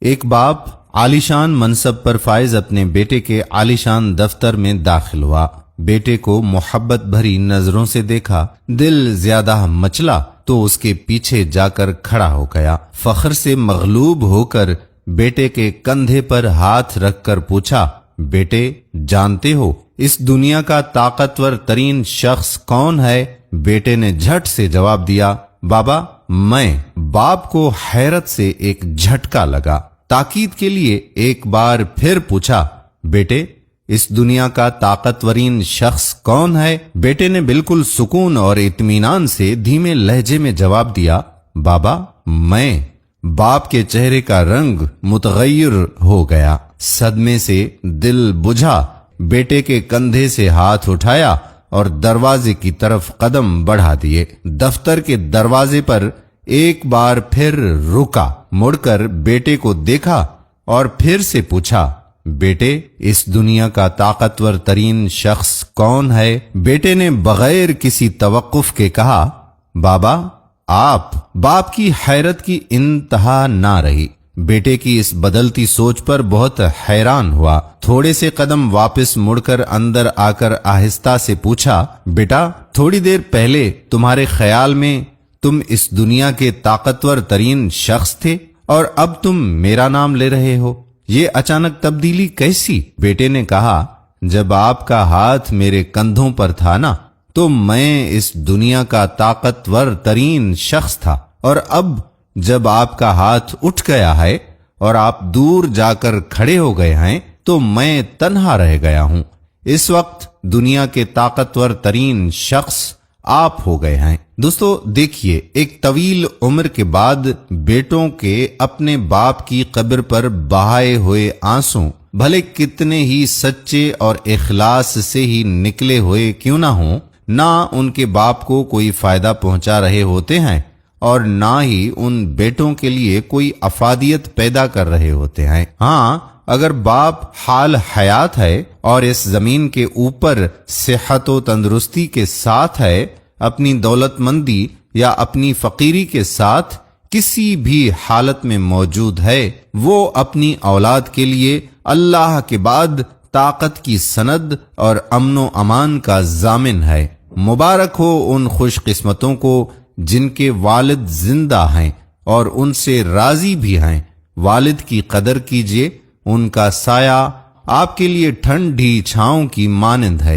ایک باپ عالیشان منصب پر فائز اپنے بیٹے کے عالیشان دفتر میں داخل ہوا۔ بیٹے کو محبت بھری نظروں سے دیکھا، دل زیادہ مچلا تو اس کے پیچھے جا کر کھڑا ہو گیا۔ فخر سے مغلوب ہو کر بیٹے کے کندھے پر ہاتھ رکھ کر پوچھا، بیٹے جانتے ہو اس دنیا کا طاقتور ترین شخص کون ہے؟ بیٹے نے جھٹ سے جواب دیا، بابا میں۔ باپ کو حیرت سے ایک جھٹکا لگا۔ تاکید کے لیے ایک بار پھر پوچھا، بیٹے اس دنیا کا طاقتورین شخص کون ہے؟ بیٹے نے بالکل سکون اور اطمینان سے دھیمے لہجے میں جواب دیا، بابا میں۔ باپ کے چہرے کا رنگ متغیر ہو گیا، صدمے سے دل بجھا۔ بیٹے کے کندھے سے ہاتھ اٹھایا اور دروازے کی طرف قدم بڑھا دیے۔ دفتر کے دروازے پر ایک بار پھر رکا، مڑ کر بیٹے کو دیکھا اور پھر سے پوچھا، بیٹے اس دنیا کا طاقتور ترین شخص کون ہے؟ بیٹے نے بغیر کسی توقف کے کہا، بابا آپ۔ باپ کی حیرت کی انتہا نہ رہی۔ بیٹے کی اس بدلتی سوچ پر بہت حیران ہوا۔ تھوڑے سے قدم واپس مڑ کر اندر آ کر آہستہ سے پوچھا، بیٹا تھوڑی دیر پہلے تمہارے خیال میں تم اس دنیا کے طاقتور ترین شخص تھے اور اب تم میرا نام لے رہے ہو، یہ اچانک تبدیلی کیسی؟ بیٹے نے کہا، جب آپ کا ہاتھ میرے کندھوں پر تھا نا تو میں اس دنیا کا طاقتور ترین شخص تھا، اور اب جب آپ کا ہاتھ اٹھ گیا ہے اور آپ دور جا کر کھڑے ہو گئے ہیں تو میں تنہا رہ گیا ہوں۔ اس وقت دنیا کے طاقتور ترین شخص آپ ہو گئے ہیں۔ دوستو دیکھیے، ایک طویل عمر کے بعد بیٹوں کے اپنے باپ کی قبر پر بہائے ہوئے آنسوں بھلے کتنے ہی سچے اور اخلاص سے ہی نکلے ہوئے کیوں نہ ہوں، نہ ان کے باپ کو کوئی فائدہ پہنچا رہے ہوتے ہیں اور نہ ہی ان بیٹوں کے لیے کوئی افادیت پیدا کر رہے ہوتے ہیں۔ ہاں، اگر باپ حال حیات ہے اور اس زمین کے اوپر صحت و تندرستی کے ساتھ ہے، اپنی دولت مندی یا اپنی فقیری کے ساتھ کسی بھی حالت میں موجود ہے، وہ اپنی اولاد کے لیے اللہ کے بعد طاقت کی سند اور امن و امان کا ضامن ہے۔ مبارک ہو ان خوش قسمتوں کو جن کے والد زندہ ہیں اور ان سے راضی بھی ہیں۔ والد کی قدر کیجیے، ان کا سایہ آپ کے لیے ٹھنڈی چھاؤں کی مانند ہے۔